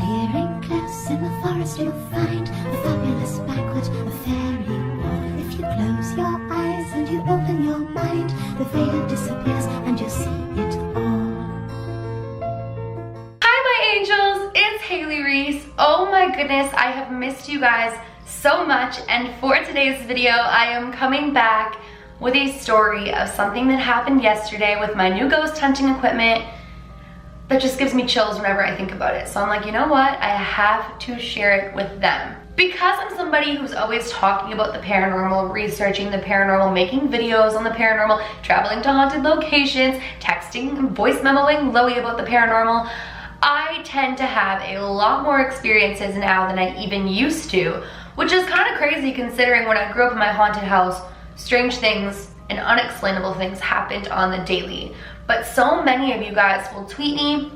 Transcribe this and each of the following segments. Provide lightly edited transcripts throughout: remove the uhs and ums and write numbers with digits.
Hearing close in the forest you'll find a fabulous banquet, a fairy ball. If you close your eyes and you open your mind, the veil disappears and you'll see it all. Hi my angels, it's Hailey Reese. Oh my goodness, I have missed you guys so much, and for today's video I am coming back with a story of something that happened yesterday with my new ghost hunting equipment that just gives me chills whenever I think about it. So I'm like, you know what? I have to share it with them. Because I'm somebody who's always talking about the paranormal, researching the paranormal, making videos on the paranormal, traveling to haunted locations, texting and voice memoing Loie about the paranormal, I tend to have a lot more experiences now than I even used to, which is kind of crazy considering when I grew up in my haunted house, strange things and unexplainable things happened on the daily. But so many of you guys will tweet me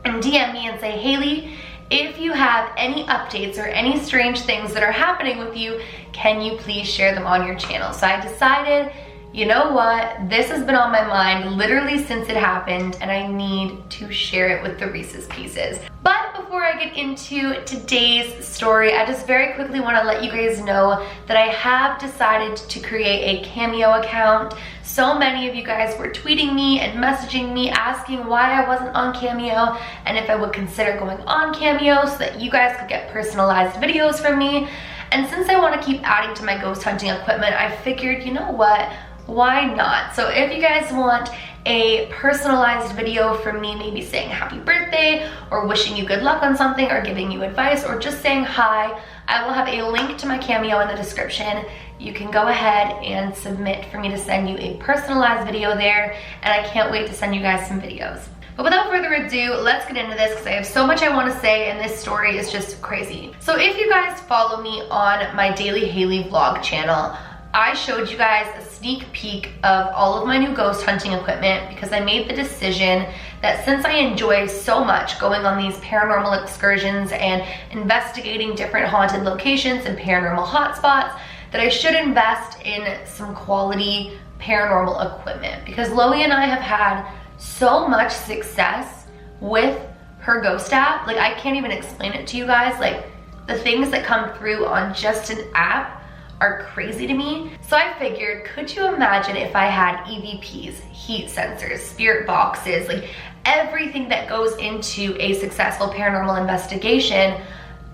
and DM me and say, Hailey, if you have any updates or any strange things that are happening with you, can you please share them on your channel? So I decided, you know what, this has been on my mind literally since it happened and I need to share it with the Reese's Pieces. But before I get into today's story, I just very quickly want to let you guys know that I have decided to create a Cameo account. So many of you guys were tweeting me and messaging me asking why I wasn't on Cameo and if I would consider going on Cameo so that you guys could get personalized videos from me. And since I want to keep adding to my ghost hunting equipment, I figured, you know what, why not? So if you guys want a personalized video from me, maybe saying happy birthday or wishing you good luck on something or giving you advice or just saying hi, I will have a link to my Cameo in the description. You can go ahead and submit for me to send you a personalized video there, and I can't wait to send you guys some videos. But without further ado, let's get into this because I have so much I want to say and this story is just crazy. So if you guys follow me on my Daily Hailey vlog channel, I showed you guys a sneak peek of all of my new ghost hunting equipment because I made the decision that since I enjoy so much going on these paranormal excursions and investigating different haunted locations and paranormal hotspots, that I should invest in some quality paranormal equipment because Loie and I have had so much success with her ghost app. Like, I can't even explain it to you guys. Like, the things that come through on just an app are crazy to me. So I figured, could you imagine if I had EVPs, heat sensors, spirit boxes, like everything that goes into a successful paranormal investigation?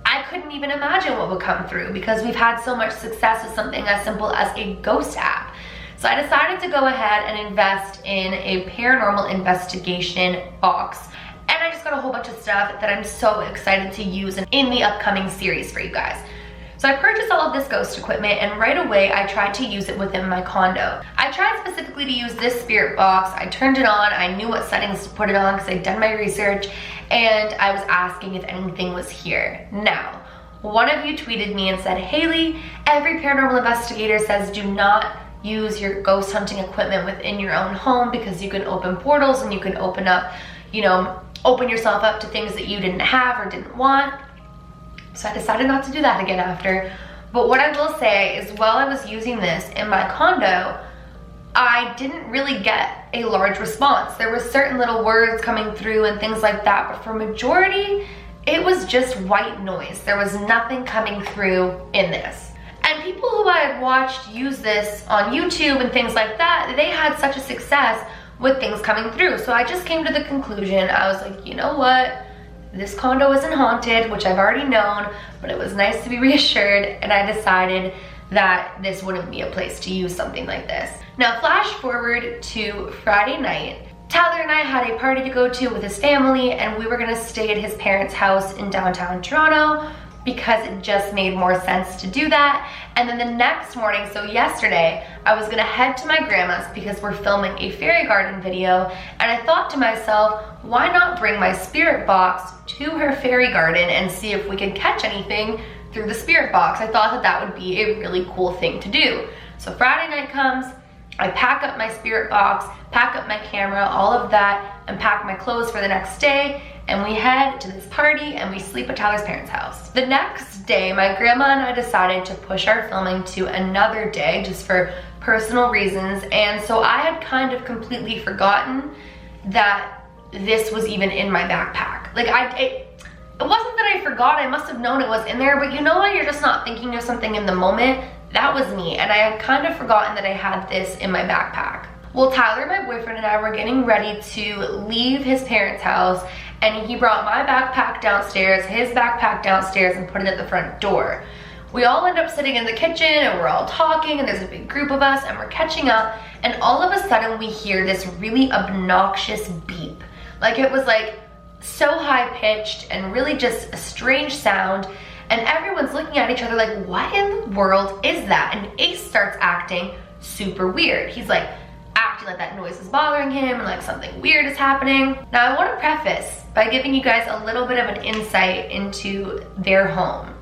I couldn't even imagine what would come through because we've had so much success with something as simple as a ghost app. So I decided to go ahead and invest in a paranormal investigation box. And I just got a whole bunch of stuff that I'm so excited to use in the upcoming series for you guys. So I purchased all of this ghost equipment and right away I tried to use it within my condo. I tried specifically to use this spirit box. I turned it on. I knew what settings to put it on because I'd done my research and I was asking if anything was here. Now, one of you tweeted me and said, Hailey, every paranormal investigator says do not use your ghost hunting equipment within your own home because you can open portals and you can open up, open yourself up to things that you didn't have or didn't want. So I decided not to do that again after. But what I will say is while I was using this in my condo, I didn't really get a large response. There were certain little words coming through and things like that, but for majority, it was just white noise. There was nothing coming through in this. And people who I had watched use this on YouTube and things like that, they had such a success with things coming through. So I just came to the conclusion, I was like, you know what? This condo isn't haunted, which I've already known, but it was nice to be reassured, and I decided that this wouldn't be a place to use something like this. Now, flash forward to Friday night. Tyler and I had a party to go to with his family, and we were gonna stay at his parents' house in downtown Toronto because it just made more sense to do that. And then the next morning, so yesterday, I was gonna head to my grandma's because we're filming a fairy garden video, and I thought to myself, why not bring my spirit box to her fairy garden and see if we could catch anything through the spirit box? I thought that that would be a really cool thing to do. So Friday night comes, I pack up my spirit box, pack up my camera, all of that, and pack my clothes for the next day, and we head to this party and we sleep at Tyler's parents' house. The next day, my grandma and I decided to push our filming to another day just for personal reasons, and so I had kind of completely forgotten that this was even in my backpack. Like, it wasn't that I forgot. I must have known it was in there, but you know when you're just not thinking of something in the moment? That was me, and I had kind of forgotten that I had this in my backpack. Well, Tyler, my boyfriend, and I were getting ready to leave his parents' house, and he brought my backpack downstairs, his backpack downstairs, and put it at the front door. We all end up sitting in the kitchen, and we're all talking, and there's a big group of us, and we're catching up, and all of a sudden we hear this really obnoxious beep. Like, it was like so high-pitched and really just a strange sound, and everyone's looking at each other like, what in the world is that? And Ace starts acting super weird. He's like acting like that noise is bothering him and like something weird is happening. Now, I want to preface by giving you guys a little bit of an insight into their home.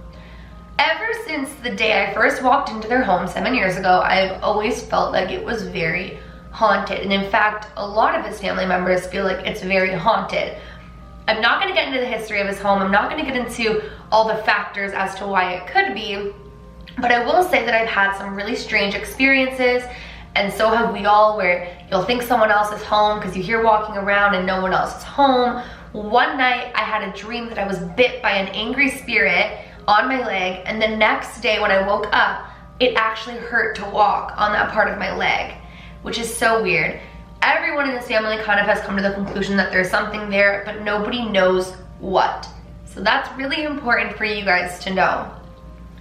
Ever since the day I first walked into their home 7 years ago, I've always felt like it was very haunted. And in fact, a lot of his family members feel like it's very haunted. I'm not gonna get into the history of his home. I'm not gonna get into all the factors as to why it could be, but I will say that I've had some really strange experiences, and so have we all, where you'll think someone else is home because you hear walking around and no one else is home. One night I had a dream that I was bit by an angry spirit on my leg, and the next day when I woke up, it actually hurt to walk on that part of my leg, which is so weird. Everyone in this family kind of has come to the conclusion that there's something there, but nobody knows what. So that's really important for you guys to know.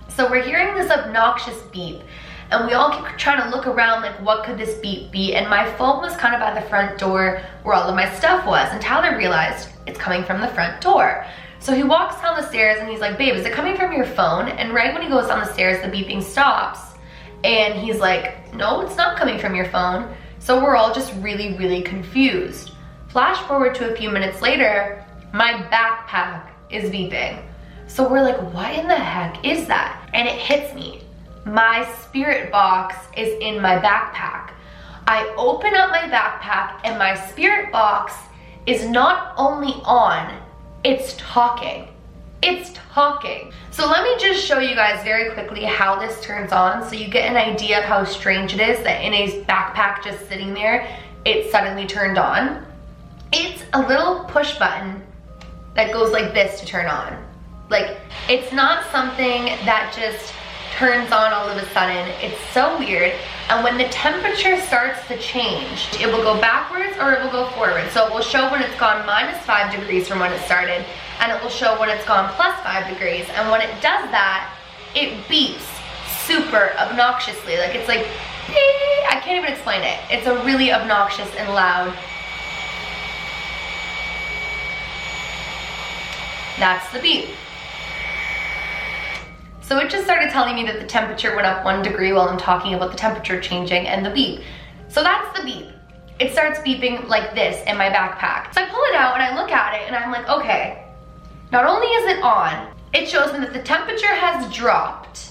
So we're hearing this obnoxious beep, and we all keep trying to look around like, what could this beep be? And my phone was kind of at the front door where all of my stuff was, and Tyler realized it's coming from the front door. So he walks down the stairs and he's like, babe, is it coming from your phone? And right when he goes down the stairs, the beeping stops, and he's like, no, it's not coming from your phone. So we're all just really, really confused. Flash forward to a few minutes later, my backpack is beeping. So we're like, what in the heck is that? And it hits me. My spirit box is in my backpack. I open up my backpack and my spirit box is not only on, it's talking. It's talking. So let me just show you guys very quickly how this turns on so you get an idea of how strange it is that in a backpack just sitting there, it suddenly turned on. It's a little push button that goes like this to turn on. Like, it's not something that just turns on all of a sudden. It's so weird. And when the temperature starts to change, it will go backwards or it will go forward. So it will show when it's gone -5 degrees from when it started, and it will show when it's gone +5 degrees. And when it does that, it beeps super obnoxiously. Like, it's like, beep. I can't even explain it. It's a really obnoxious and loud. That's the beep. So it just started telling me that the temperature went up 1 degree while I'm talking about the temperature changing and the beep. So that's the beep. It starts beeping like this in my backpack. So I pull it out and I look at it and I'm like, okay, not only is it on, it shows me that the temperature has dropped.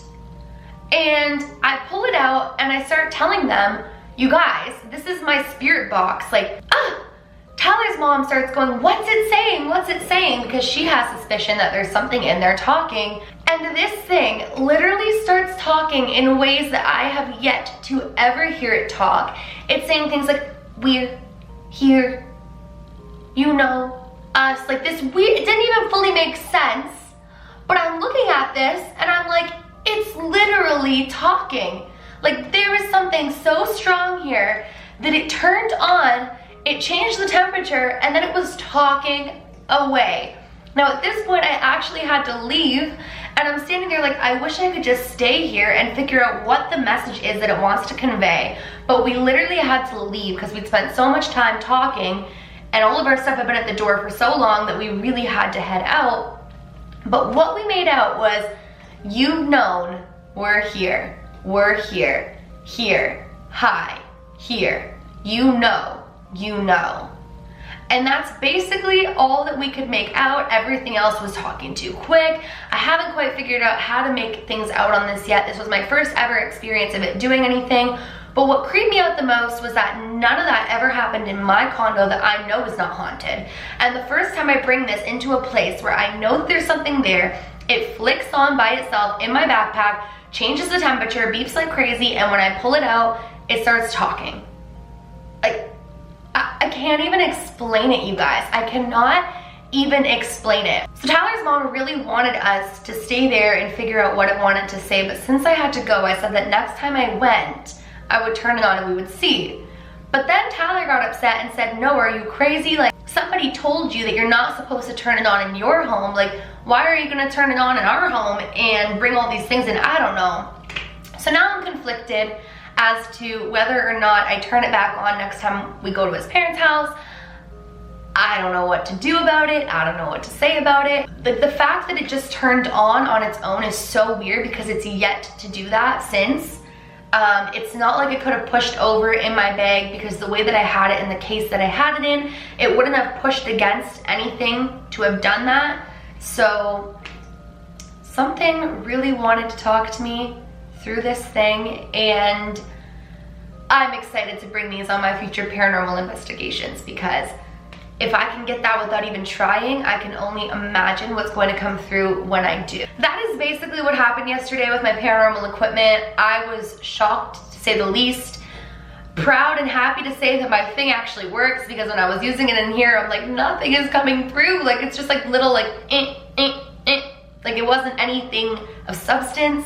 And I pull it out and I start telling them, you guys, this is my spirit box. Like, Tyler's mom starts going, what's it saying? What's it saying? Because she has suspicion that there's something in there talking. And this thing literally starts talking in ways that I have yet to ever hear it talk. It's saying things like, we're here, you know, us, like this weird, it didn't even fully make sense. But I'm looking at this and I'm like, it's literally talking. Like, there is something so strong here that it turned on, it changed the temperature, and then it was talking away. Now at this point I actually had to leave, and I'm standing there like, I wish I could just stay here and figure out what the message is that it wants to convey. But we literally had to leave because we'd spent so much time talking, and all of our stuff had been at the door for so long that we really had to head out. But what we made out was, you've known, we're here, here, hi, here, you know. And that's basically all that we could make out. Everything else was talking too quick. I haven't quite figured out how to make things out on this yet. This was my first ever experience of it doing anything. But what creeped me out the most was that none of that ever happened in my condo that I know is not haunted. And the first time I bring this into a place where I know that there's something there, it flicks on by itself in my backpack, changes the temperature, beeps like crazy, and when I pull it out, it starts talking. Like, I can't even explain it, you guys. I cannot even explain it. So Tyler's mom really wanted us to stay there and figure out what it wanted to say, but since I had to go, I said that next time I went, I would turn it on and we would see. But then Tyler got upset and said, no, are you crazy? Like, somebody told you that you're not supposed to turn it on in your home. Like, why are you gonna turn it on in our home and bring all these things in? I don't know. So now I'm conflicted as to whether or not I turn it back on next time we go to his parents' house. I don't know what to do about it. I don't know what to say about it. The fact that it just turned on its own is so weird because it's yet to do that since. It's not like it could have pushed over in my bag because the way that I had it in the case that I had it in, it wouldn't have pushed against anything to have done that. So something really wanted to talk to me through this thing, and I'm excited to bring these on my future paranormal investigations because if I can get that without even trying, I can only imagine what's going to come through when I do. That is basically what happened yesterday with my paranormal equipment. I was shocked, to say the least. Proud and happy to say that my thing actually works, because when I was using it in here, I'm like, nothing is coming through. Like, it's just like little like, like it wasn't anything of substance.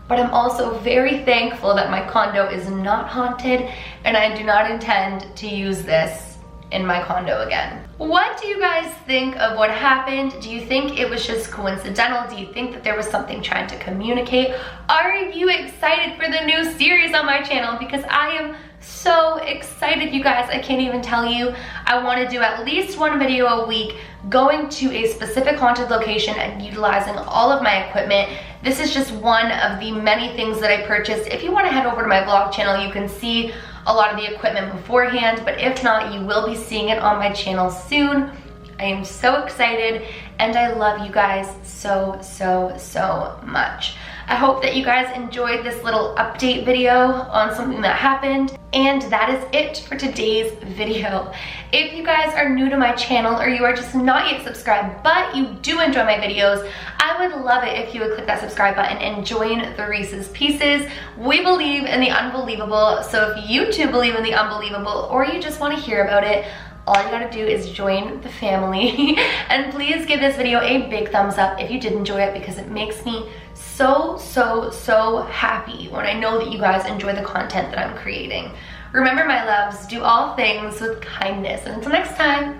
But I'm also very thankful that my condo is not haunted and I do not intend to use this in my condo again. What do you guys think of what happened? Do you think it was just coincidental? Do you think that there was something trying to communicate? Are you excited for the new series on my channel? Because I am so excited, you guys. I can't even tell you. I want to do at least one video a week going to a specific haunted location and utilizing all of my equipment. This is just one of the many things that I purchased. If you want to head over to my vlog channel, you can see a lot of the equipment beforehand, but if not, you will be seeing it on my channel soon. I am so excited and I love you guys so, so, so much. I hope that you guys enjoyed this little update video on something that happened, and that is it for today's video. If you guys are new to my channel or you are just not yet subscribed but you do enjoy my videos, I would love it if you would click that subscribe button and join the Reese's Pieces. We believe in the unbelievable, so if you too believe in the unbelievable or you just want to hear about it, all you gotta do is join the family. And please give this video a big thumbs up if you did enjoy it, because it makes me so, so, so happy when I know that you guys enjoy the content that I'm creating. Remember, my loves, do all things with kindness. And until next time,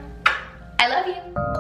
I love you.